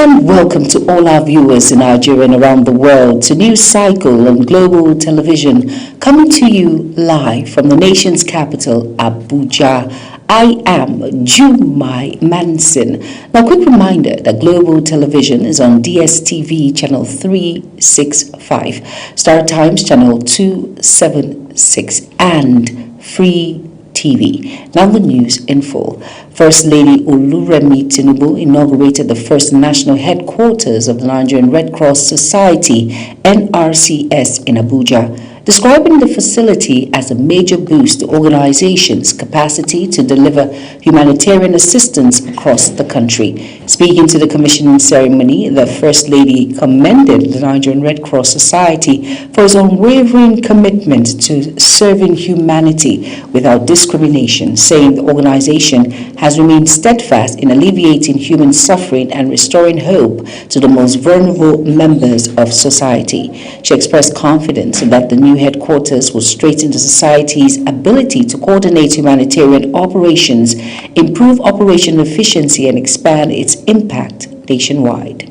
And welcome to all our viewers in Nigeria and around the world to News Cycle on Global Television, coming to you live from the nation's capital, Abuja. I am Jumai Manson. Now, quick reminder that Global Television is on DSTV channel 365, Star Times channel 276, and Free TV. Now the news in full. First Lady Oluremi Tinubu inaugurated the first national headquarters of the Nigerian Red Cross Society, NRCS, in Abuja, describing the facility as a major boost to organization's capacity to deliver humanitarian assistance across the country. Speaking to the commissioning ceremony, the First Lady commended the Nigerian Red Cross Society for its unwavering commitment to serving humanity without discrimination, saying the organization has remained steadfast in alleviating human suffering and restoring hope to the most vulnerable members of society. She expressed confidence that the new headquarters will strengthen the society's ability to coordinate humanitarian operations, improve operational efficiency, and expand its impact nationwide.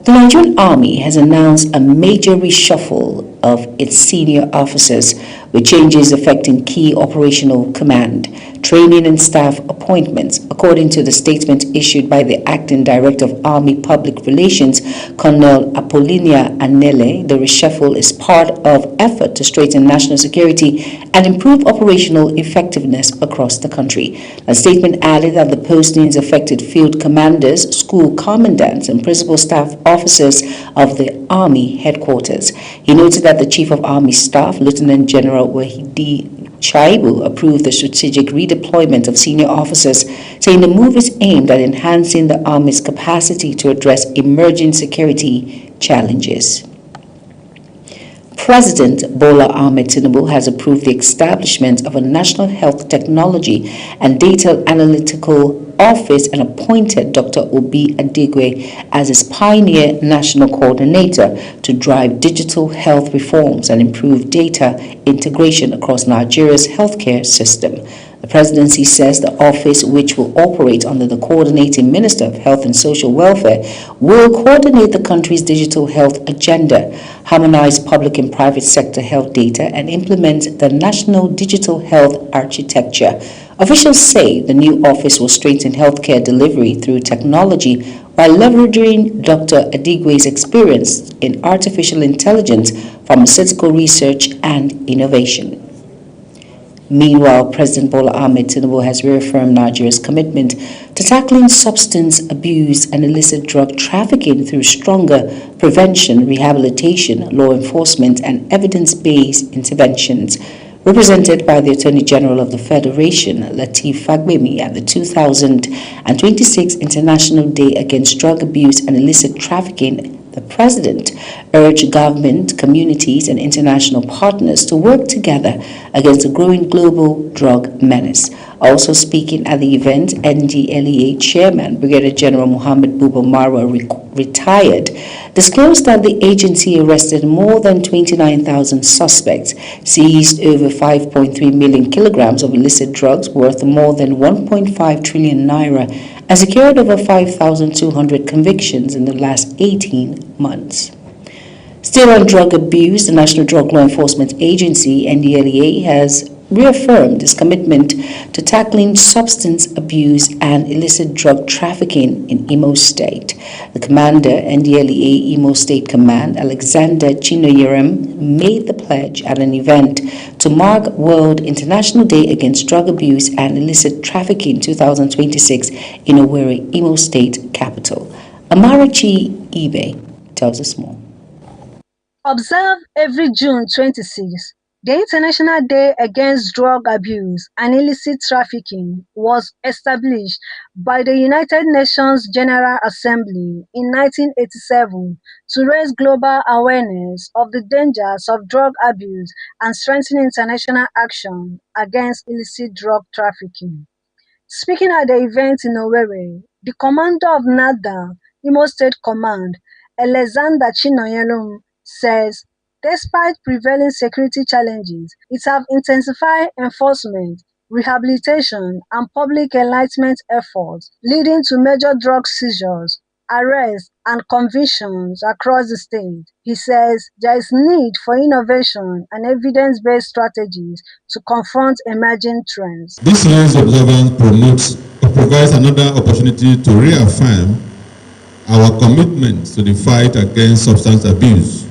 The Nigerian Army has announced a major reshuffle of its senior officers, with changes affecting key operational command, training, and staff appointments. According to the statement issued by the Acting Director of Army Public Relations, Colonel Apollinia Anele, the reshuffle is part of effort to strengthen national security and improve operational effectiveness across the country. The statement added that the postings affected field commanders, school commandants, and principal staff officers of the Army headquarters. He noted that the Chief of Army Staff, Lieutenant General Wahidi Chaibu, approved the strategic redeployment of senior officers, saying the move is aimed at enhancing the Army's capacity to address emerging security challenges. President Bola Ahmed Tinubu has approved the establishment of a National Health Technology and Data Analytical Office and appointed Dr. Obi Adigwe as its pioneer national coordinator to drive digital health reforms and improve data integration across Nigeria's healthcare system. The presidency says the office, which will operate under the coordinating Minister of Health and Social Welfare, will coordinate the country's digital health agenda, harmonize public and private sector health data, and implement the National Digital Health Architecture. Officials say the new office will strengthen healthcare delivery through technology while leveraging Dr. Adigwe's experience in artificial intelligence, pharmaceutical research, and innovation. Meanwhile, President Bola Ahmed Tinubu has reaffirmed Nigeria's commitment to tackling substance abuse and illicit drug trafficking through stronger prevention, rehabilitation, law enforcement, and evidence-based interventions. Represented by the Attorney General of the Federation, Lateef Fagbemi, at the 2026 International Day Against Drug Abuse and Illicit Trafficking, the President urged government, communities, and international partners to work together against the growing global drug menace. Also speaking at the event, NDLEA Chairman Brigadier General Muhammad Buba Marwa, retired, disclosed that the agency arrested more than 29,000 suspects, seized over 5.3 million kilograms of illicit drugs worth more than 1.5 trillion naira, and secured over 5,200 convictions in the last 18 months. Still on drug abuse, the National Drug Law Enforcement Agency, NDLEA, has reaffirmed its commitment to tackling substance abuse and illicit drug trafficking in Imo State. The commander, NDLEA Imo State Command, Alexander Chinoyerem, made the pledge at an event to mark World International Day Against Drug Abuse and Illicit Trafficking 2026 in Owerri, Imo State capital. Amarachi Ibe tells us more. Observed every June 26, the International Day Against Drug Abuse and Illicit Trafficking was established by the United Nations General Assembly in 1987 to raise global awareness of the dangers of drug abuse and strengthen international action against illicit drug trafficking. Speaking at the event in Owerri, the commander of NADA, Imo State Command, Alexander Chinoyelum, says despite prevailing security challenges, it have intensified enforcement, rehabilitation, and public enlightenment efforts, leading to major drug seizures, arrests, and convictions across the state. He says there is need for innovation and evidence-based strategies to confront emerging trends. This year's observance provides another opportunity to reaffirm our commitment to the fight against substance abuse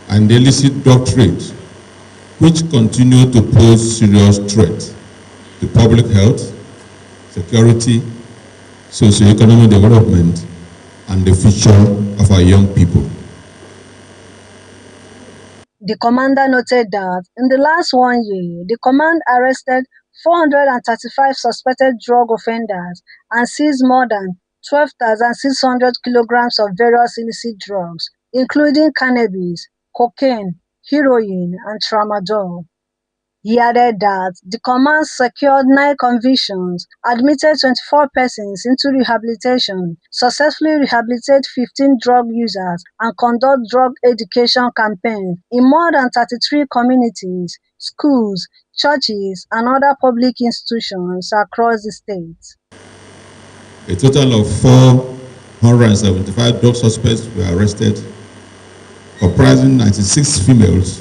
and the illicit drug trade, which continue to pose serious threat to public health, security, socio-economic development, and the future of our young people. The commander noted that in the last 1 year, the command arrested 435 suspected drug offenders and seized more than 12,600 kilograms of various illicit drugs, including cannabis, cocaine, heroin, and tramadol. He added that the command secured 9 convictions, admitted 24 persons into rehabilitation, successfully rehabilitated 15 drug users, and conduct drug education campaigns in more than 33 communities, schools, churches, and other public institutions across the state. A total of 475 drug suspects were arrested, comprising 96 females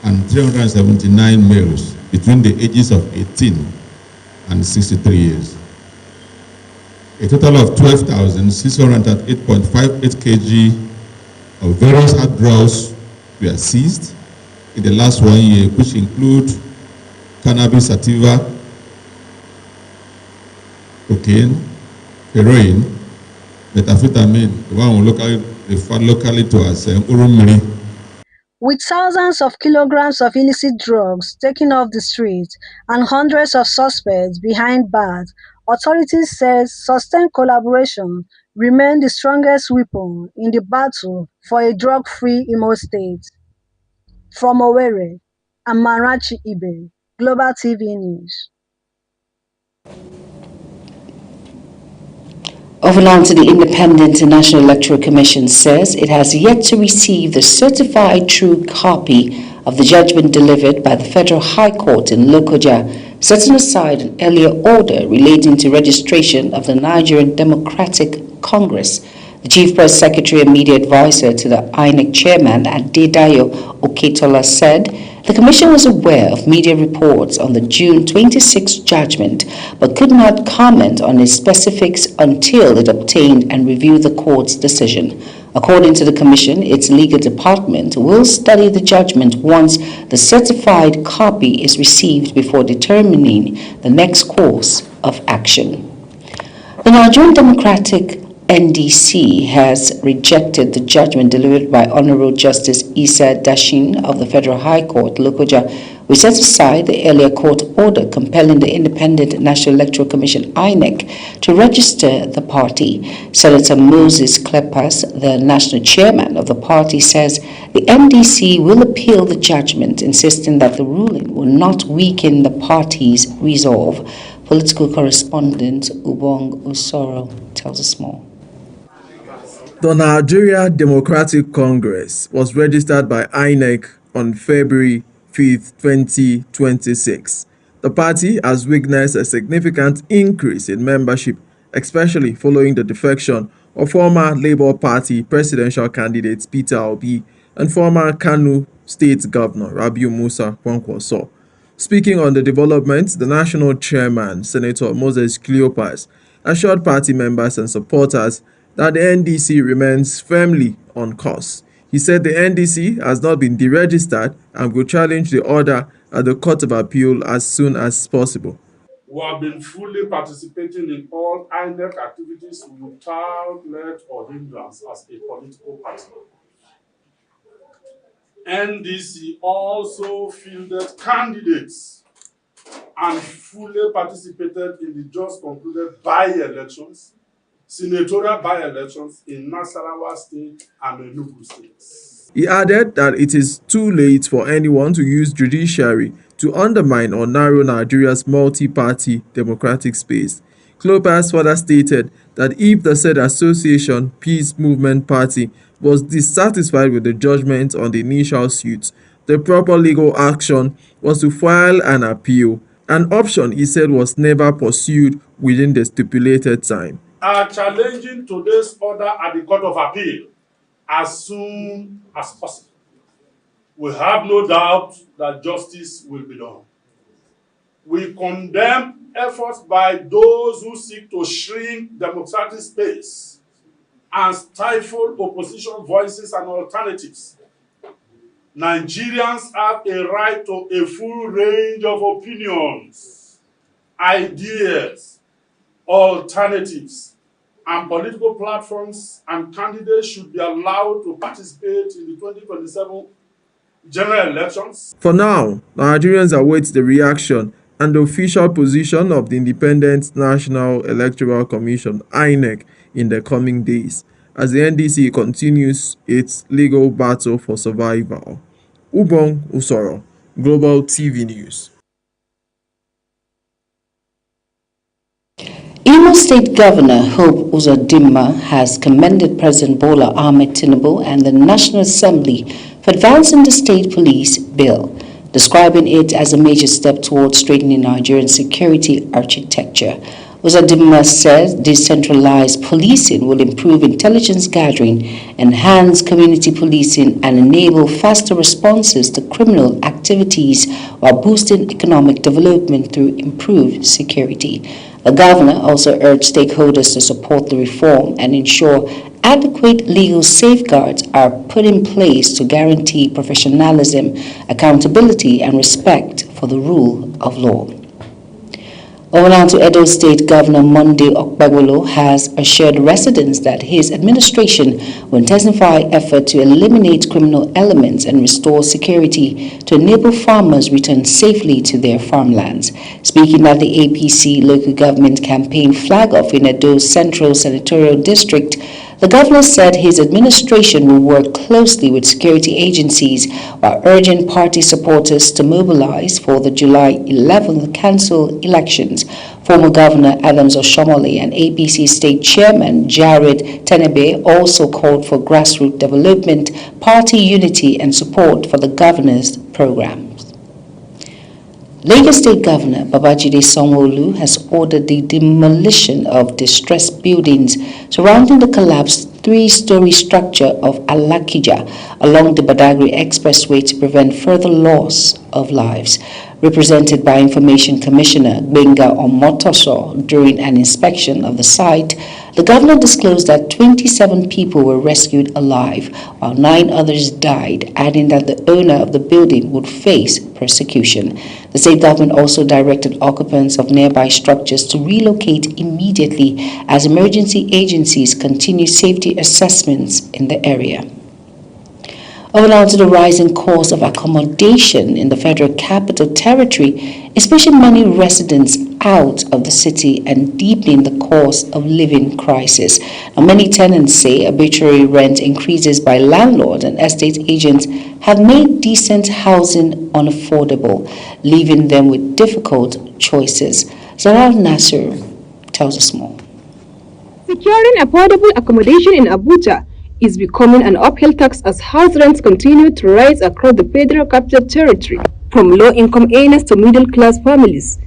and 379 males between the ages of 18 and 63 years. A total of 12,608.58 kg of various hard drugs were seized in the last 1 year, which include cannabis sativa, cocaine, heroin, methamphetamine, the one referred locally to as urumiri. With thousands of kilograms of illicit drugs taken off the streets and hundreds of suspects behind bars, authorities say sustained collaboration remains the strongest weapon in the battle for a drug-free Imo State. From Owerri, Amarachi Ibe, Global TV News. Over on to the Independent National Electoral Commission says it has yet to receive the certified true copy of the judgment delivered by the Federal High Court in Lokoja, setting aside an earlier order relating to registration of the Nigerian Democratic Congress. The Chief Press Secretary and Media Advisor to the INEC Chairman, Adedayo Oketola, said the Commission was aware of media reports on the June 26 judgment, but could not comment on its specifics until it obtained and reviewed the court's decision. According to the Commission, its legal department will study the judgment once the certified copy is received before determining the next course of action. The Nigerian Democratic NDC has rejected the judgment delivered by Honorable Justice Isa Dashin of the Federal High Court, Lokoja, which set aside the earlier court order compelling the Independent National Electoral Commission, INEC, to register the party. Senator Moses Klepas, the national chairman of the party, says the NDC will appeal the judgment, insisting that the ruling will not weaken the party's resolve. Political correspondent Ubong Usoro tells us more. The Nigeria Democratic Congress was registered by INEC on February 5, 2026. The party has witnessed a significant increase in membership, especially following the defection of former Labour Party presidential candidate Peter Obi and former Kano State Governor Rabiu Musa Kwankwaso. Speaking on the development, the national chairman, Senator Moses Cleopas, assured party members and supporters that the NDC remains firmly on course. He said the NDC has not been deregistered and will challenge the order at the Court of Appeal as soon as possible. We have been fully participating in all INEC activities without let or hindrance as a political party. NDC also fielded candidates and fully participated in the just concluded by-elections, senatorial by-elections in Nasarawa State and Enugu States. He added that it is too late for anyone to use judiciary to undermine or narrow Nigeria's multi-party democratic space. Cleopas further stated that if the said association, Peace Movement Party, was dissatisfied with the judgment on the initial suit, the proper legal action was to file an appeal, an option he said was never pursued within the stipulated time. are challenging today's order at the Court of Appeal as soon as possible. We have no doubt that justice will be done. We condemn efforts by those who seek to shrink democratic space and stifle opposition voices and alternatives. Nigerians have a right to a full range of opinions, ideas, alternatives, and political platforms, and candidates should be allowed to participate in the 2027 general elections. For now, Nigerians await the reaction and the official position of the Independent National Electoral Commission, INEC, in the coming days, as the NDC continues its legal battle for survival. Ubong Usoro, Global TV News. Imo State Governor Hope Uzodimma has commended President Bola Ahmed Tinubu and the National Assembly for advancing the state police bill, describing it as a major step towards straightening Nigerian security architecture. Uzodimma says decentralized policing will improve intelligence gathering, enhance community policing, and enable faster responses to criminal activities while boosting economic development through improved security. The governor also urged stakeholders to support the reform and ensure adequate legal safeguards are put in place to guarantee professionalism, accountability, and respect for the rule of law. Over now to Edo State Governor Monday Okpebholo has assured residents that his administration will intensify effort to eliminate criminal elements and restore security to enable farmers return safely to their farmlands. Speaking at the APC local government campaign flag-off in Edo Central Senatorial District, the governor said his administration will work closely with security agencies while urging party supporters to mobilize for the July 11th council elections. Former Governor Adams Oshomole and APC State Chairman Jared Tenebe also called for grassroots development, party unity, and support for the governor's programs. Lagos State Governor Babajide Sanwo-Olu has ordered the demolition of distressed buildings surrounding the collapsed three-story structure of Alakija along the Badagry Expressway to prevent further loss of lives. Represented by Information Commissioner Gbenga Omotoso during an inspection of the site, the governor disclosed that 27 people were rescued alive, while 9 others died, adding that the owner of the building would face persecution. The state government also directed occupants of nearby structures to relocate immediately as emergency agencies continue safety assessments in the area. Over now to the rising cost of accommodation in the Federal Capital Territory, especially many residents out of the city, and deepening the cost of living crisis. Now, many tenants say arbitrary rent increases by landlords and estate agents have made decent housing unaffordable, leaving them with difficult choices. Zaral Nasser tells us more. Securing affordable accommodation in Abuja is becoming an uphill task as house rents continue to rise across the Federal Capital Territory. From low-income earners to middle-class families,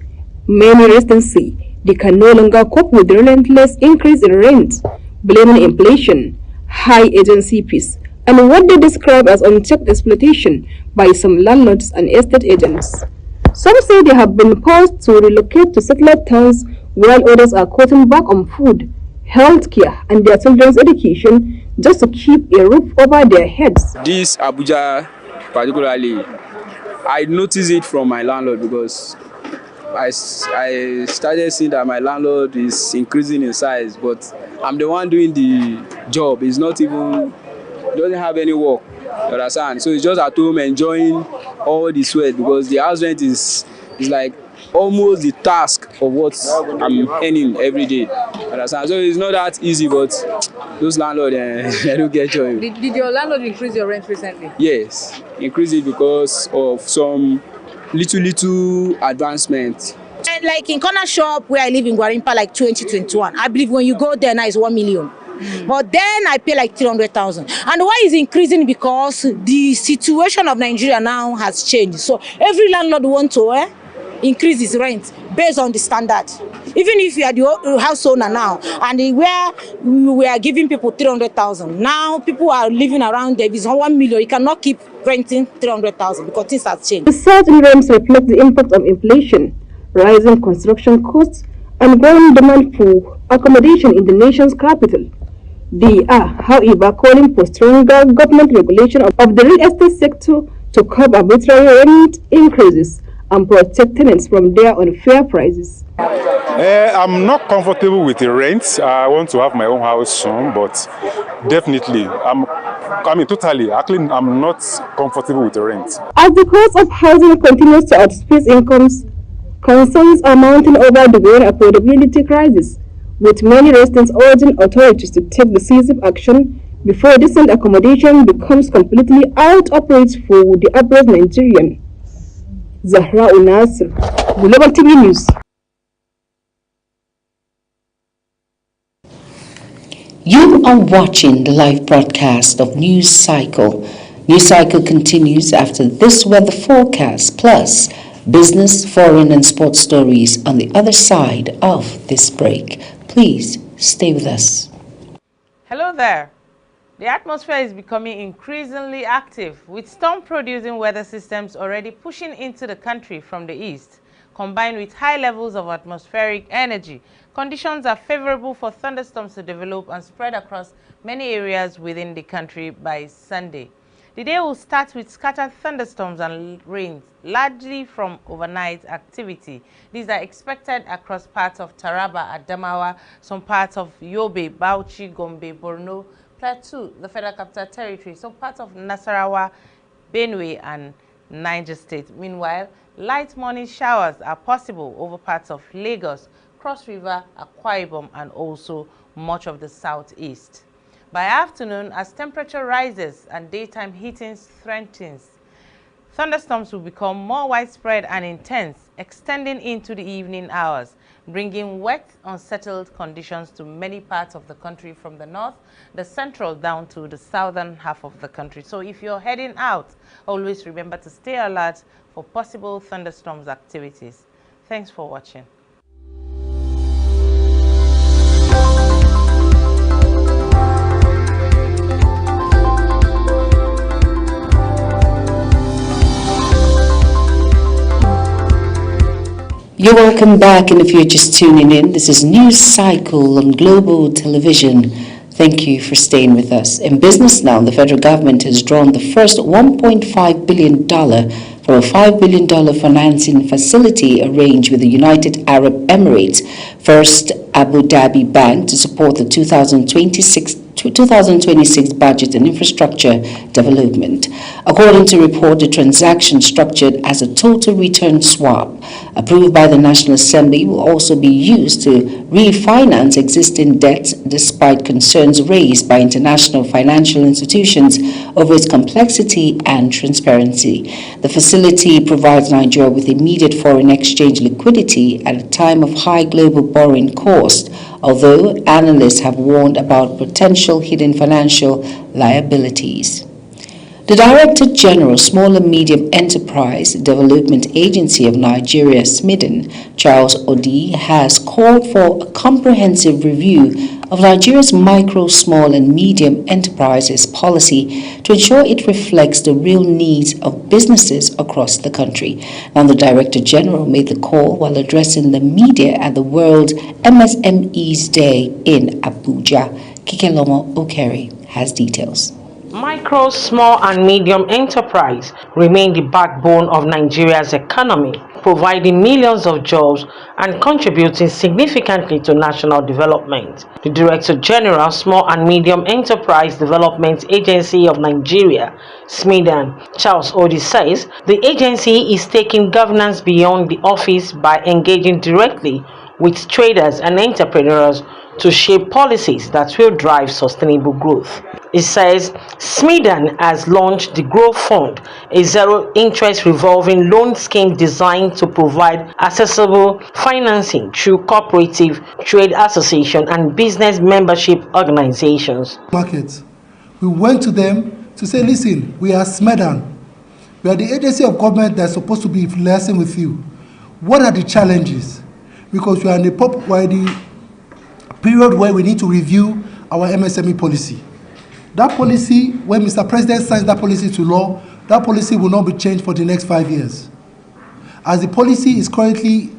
many residents say they can no longer cope with the relentless increase in rent, blaming inflation, high agency fees, and what they describe as unchecked exploitation by some landlords and estate agents. Some say they have been forced to relocate to satellite towns, while others are cutting back on food, healthcare, and their children's education just to keep a roof over their heads. This Abuja particularly, I noticed it from my landlord because I started seeing that my landlord is increasing in size, but I'm the one doing the job. He's not even, doesn't have any work, you understand? So he's just at home enjoying all the sweat because the house rent is like almost the task of what I'm earning every day. Understand? So it's not that easy, but those landlords, they don't get joy. Did your landlord increase your rent recently? Yes, increase it because of some little advancement. Like in corner shop where I live in Gwarimpa, like 2021, I believe when you go there now it's 1 million. But then I pay like 300,000. And why is increasing? Because the situation of Nigeria now has changed. So every landlord wants to increase his rent based on the standard. Even if you are the house owner now, and where we are giving people 300,000, now people are living around there. If it's 1 million, you cannot keep renting 300,000 because things have changed. The surge in rents reflects the impact of inflation, rising construction costs, and growing demand for accommodation in the nation's capital. They are, however, calling for stronger government regulation of the real estate sector to curb arbitrary rent increases and protect tenants from their unfair prices. I'm not comfortable with the rent. I want to have my own house soon, but definitely, I'm not comfortable with the rent. As the cost of housing continues to outpace incomes, concerns are mounting over the growing affordability crisis, with many residents urging authorities to take decisive action before decent accommodation becomes completely out of reach for the average Nigerian. Zahra Unasir, Global TV News. You are watching the live broadcast of News Cycle. News Cycle continues after this weather forecast, plus business, foreign and sports stories on the other side of this break. Please stay with us. Hello there. The atmosphere is becoming increasingly active, with storm-producing weather systems already pushing into the country from the east. Combined with high levels of atmospheric energy, conditions are favorable for thunderstorms to develop and spread across many areas within the country by Sunday. The day will start with scattered thunderstorms and rains, largely from overnight activity. These are expected across parts of Taraba, Adamawa, some parts of Yobe, Bauchi, Gombe, Borno, Plateau, the Federal Capital Territory, some parts of Nasarawa, Benue, and Niger State. Meanwhile, light morning showers are possible over parts of Lagos, Cross River, Akwa Ibom, and also much of the southeast. By afternoon, as temperature rises and daytime heating strengthens, thunderstorms will become more widespread and intense, extending into the evening hours, bringing wet, unsettled conditions to many parts of the country from the north, the central down to the southern half of the country. So if you're heading out, always remember to stay alert for possible thunderstorms activities. Thanks for watching. You're welcome back, and if you're just tuning in, this is News Cycle on Global Television. Thank you for staying with us. In business now, the federal government has drawn the first $1.5 billion from a $5 billion financing facility arranged with the United Arab Emirates, First Abu Dhabi Bank, to support the 2026 budget and infrastructure development. According to report, the transaction, structured as a total return swap approved by the National Assembly, will also be used to refinance existing debts despite concerns raised by international financial institutions over its complexity and transparency. The facility provides Nigeria with immediate foreign exchange liquidity at a time of high global borrowing cost, although analysts have warned about potential hidden financial liabilities. The Director General, Small and Medium Enterprise Development Agency of Nigeria, SMIDEN, Charles Odi, has called for a comprehensive review of Nigeria's micro, small and medium enterprises policy to ensure it reflects the real needs of businesses across the country. Now, the Director General made the call while addressing the media at the World MSMEs Day in Abuja. Kikelomo Okeri has details. Micro, small and medium enterprise remain the backbone of Nigeria's economy, providing millions of jobs and contributing significantly to national development. The Director General, Small and Medium Enterprise Development Agency of Nigeria, SMIDEN, Charles Odi, says the agency is taking governance beyond the office by engaging directly with traders and entrepreneurs to shape policies that will drive sustainable growth. It says SMIDEN has launched the Growth Fund, a zero-interest revolving loan scheme designed to provide accessible financing through cooperative, trade association and business membership organizations. Markets. We went to them to say, listen, we are SMIDEN. We are the agency of government that's supposed to be liaising with you. What are the challenges? because we are in the period where we need to review our MSME policy. That policy, when Mr. President signs that policy to law, that policy will not be changed for the next 5 years. As the policy is currently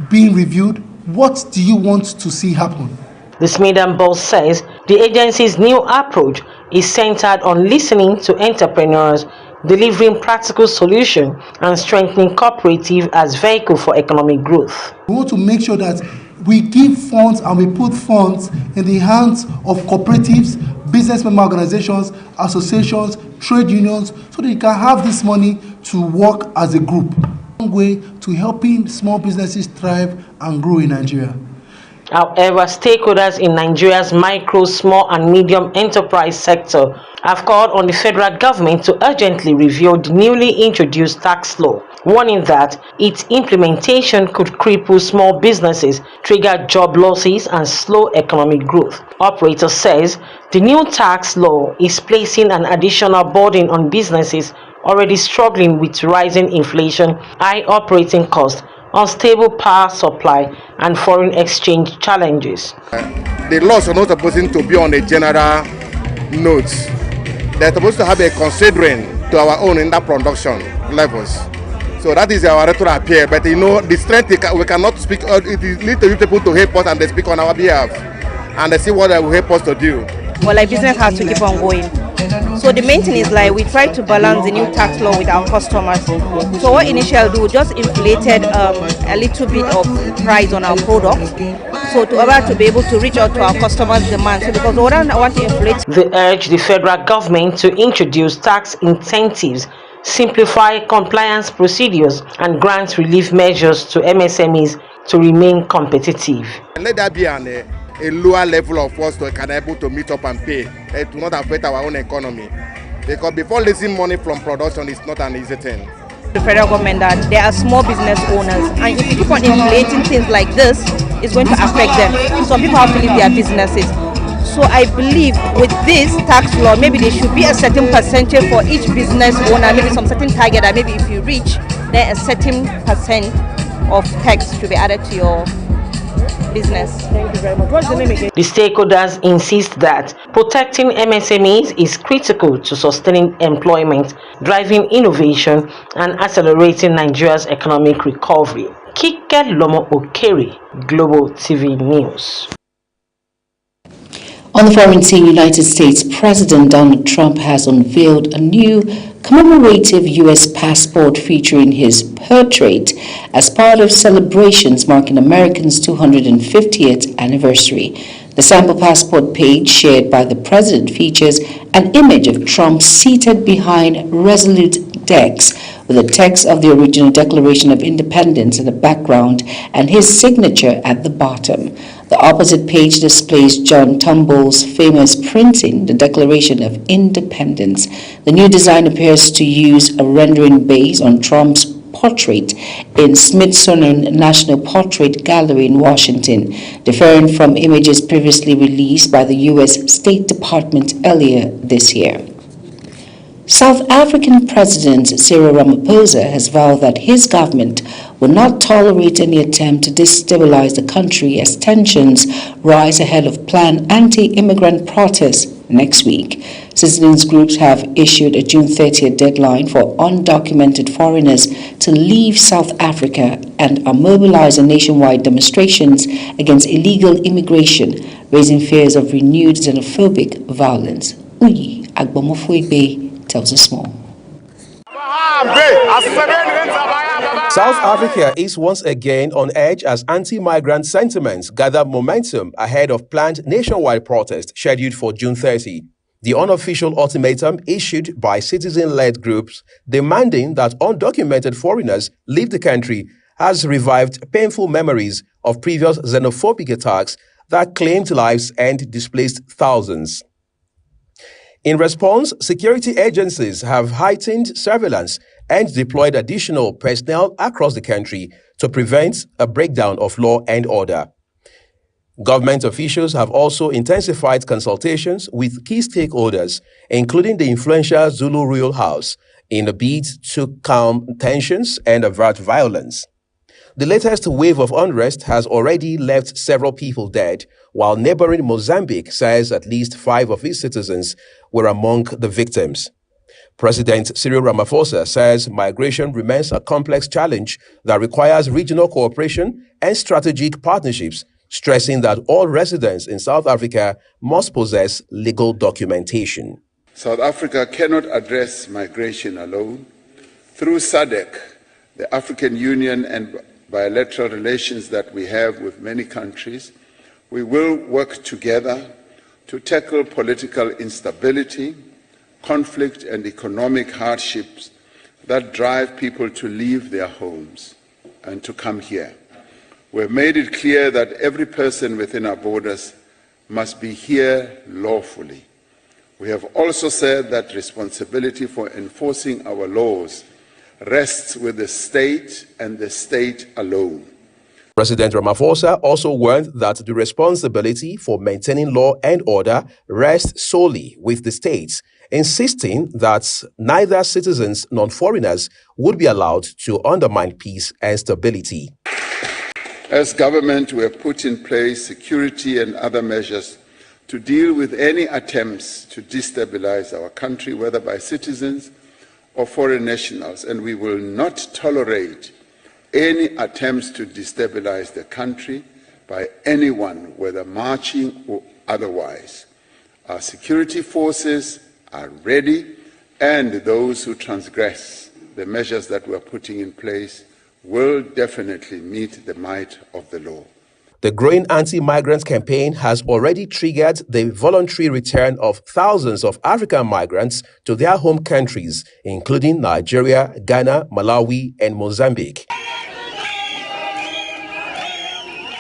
being reviewed, what do you want to see happen? The Smith & Boss says the agency's new approach is centered on listening to entrepreneurs, delivering practical solutions, and strengthening cooperative as vehicle for economic growth. We want to make sure that we give funds and we put funds in the hands of cooperatives, business member organizations, associations, trade unions, so that you can have this money to work as a group. One way to helping small businesses thrive and grow in Nigeria. However, stakeholders in Nigeria's micro, small and medium enterprise sector have called on the federal government to urgently review the newly introduced tax law, warning that its implementation could cripple small businesses, trigger job losses and slow economic growth. Operator says the new tax law is placing an additional burden on businesses already struggling with rising inflation, high operating costs, unstable power supply and foreign exchange challenges. The laws are not supposed to be on a general note. They're supposed to have a considering to our own in that production levels. So that is our retro appeal. But the strength we cannot speak. It is little people to help us and they speak on our behalf and they see what they will help us to do. Well, like business has to keep on going. So the main thing is like we try to balance the new tax law with our customers. So what initially do, just inflated a little bit of price on our products. So to be able to reach out to our customers' demands. So because we don't want to inflate. They urge the federal government to introduce tax incentives, simplify compliance procedures and grant relief measures to MSMEs to remain competitive. Let that be a lower level of us to can able to meet up and pay. It will not affect our own economy. Because before losing money from production is not an easy thing. The federal government that they are small business owners, and if you keep on inflating things like this, it's going to affect them. Some people have to leave their businesses. So I believe with this tax law, maybe there should be a certain percentage for each business owner, maybe some certain target that maybe if you reach, then a certain percent of tax should be added to your business. Thank you very much. What's the name again? The stakeholders insist that protecting MSMEs is critical to sustaining employment, driving innovation, and accelerating Nigeria's economic recovery. Kike Lomo Okere, Global TV News. On the foreign scene, United States President Donald Trump has unveiled a new commemorative U.S. passport featuring his portrait as part of celebrations marking America's 250th anniversary. The sample passport page shared by the president features an image of Trump seated behind resolute decks with the text of the original Declaration of Independence in the background and his signature at the bottom. The opposite page displays John Tumble's famous printing, the Declaration of Independence. The new design appears to use a rendering based on Trump's portrait in Smithsonian National Portrait Gallery in Washington, differing from images previously released by the U.S. State Department earlier this year. South African President Cyril Ramaphosa has vowed that his government will not tolerate any attempt to destabilize the country as tensions rise ahead of planned anti-immigrant protests next week. Citizens groups have issued a June 30th deadline for undocumented foreigners to leave South Africa and are mobilizing nationwide demonstrations against illegal immigration, raising fears of renewed xenophobic violence. Uyi Agbomofuegbe tells us more. South Africa is once again on edge as anti-migrant sentiments gather momentum ahead of planned nationwide protests scheduled for June 30. The unofficial ultimatum issued by citizen-led groups demanding that undocumented foreigners leave the country has revived painful memories of previous xenophobic attacks that claimed lives and displaced thousands. In response, security agencies have heightened surveillance and deployed additional personnel across the country to prevent a breakdown of law and order. Government officials have also intensified consultations with key stakeholders, including the influential Zulu Royal House, in a bid to calm tensions and avert violence. The latest wave of unrest has already left several people dead, while neighboring Mozambique says at least 5 of its citizens were among the victims. President Cyril Ramaphosa says migration remains a complex challenge that requires regional cooperation and strategic partnerships, stressing that all residents in South Africa must possess legal documentation. South Africa cannot address migration alone. Through SADC, the African Union, and bilateral relations that we have with many countries, we will work together to tackle political instability, conflict, and economic hardships that drive people to leave their homes and to come here. We have made it clear that every person within our borders must be here lawfully. We have also said that responsibility for enforcing our laws rests with the state and the state alone. President Ramaphosa also warned that the responsibility for maintaining law and order rests solely with the states, insisting that neither citizens nor foreigners would be allowed to undermine peace and stability. As government, we have put in place security and other measures to deal with any attempts to destabilize our country, whether by citizens or foreign nationals, and we will not tolerate any attempts to destabilize the country by anyone, whether marching or otherwise. Our security forces are ready, and those who transgress the measures that we're putting in place will definitely meet the might of the law. The growing anti-migrant campaign has already triggered the voluntary return of thousands of African migrants to their home countries, including Nigeria, Ghana, Malawi, and Mozambique.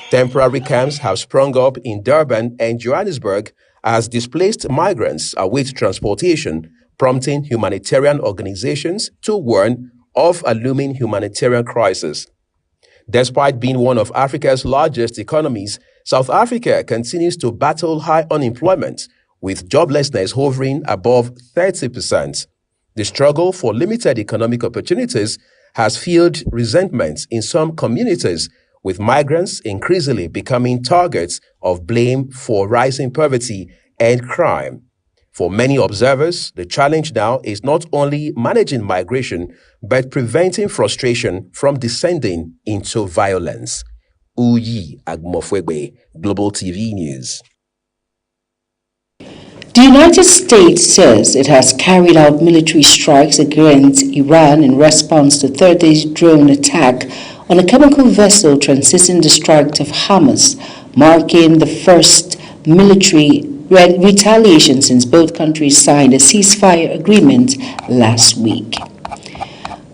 Temporary camps have sprung up in Durban and Johannesburg as displaced migrants await transportation, prompting humanitarian organizations to warn of a looming humanitarian crisis. Despite being one of Africa's largest economies, South Africa continues to battle high unemployment, with joblessness hovering above 30%. The struggle for limited economic opportunities has fueled resentment in some communities, with migrants increasingly becoming targets of blame for rising poverty and crime. For many observers, the challenge now is not only managing migration, but preventing frustration from descending into violence. Uyi Agmofwegbe, Global TV News. The United States says it has carried out military strikes against Iran in response to Thursday's drone attack on a chemical vessel transiting the Strait of Hormuz, marking the first military retaliation since both countries signed a ceasefire agreement last week.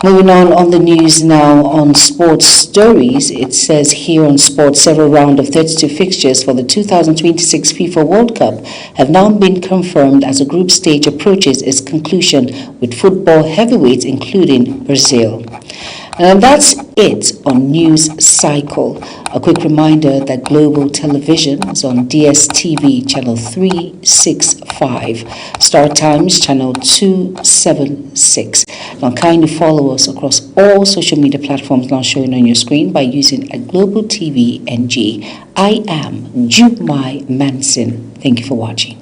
Moving on the news now on sports stories, it says here on sports, several rounds of 32 fixtures for the 2026 FIFA World Cup have now been confirmed as the group stage approaches its conclusion, with football heavyweights including Brazil. And that's it on News Cycle. A quick reminder that Global Television is on DSTV channel 365, Star Times channel 276. Now kindly follow us across all social media platforms now showing on your screen by using a Global TV NG. I am Jumai Manson. Thank you for watching.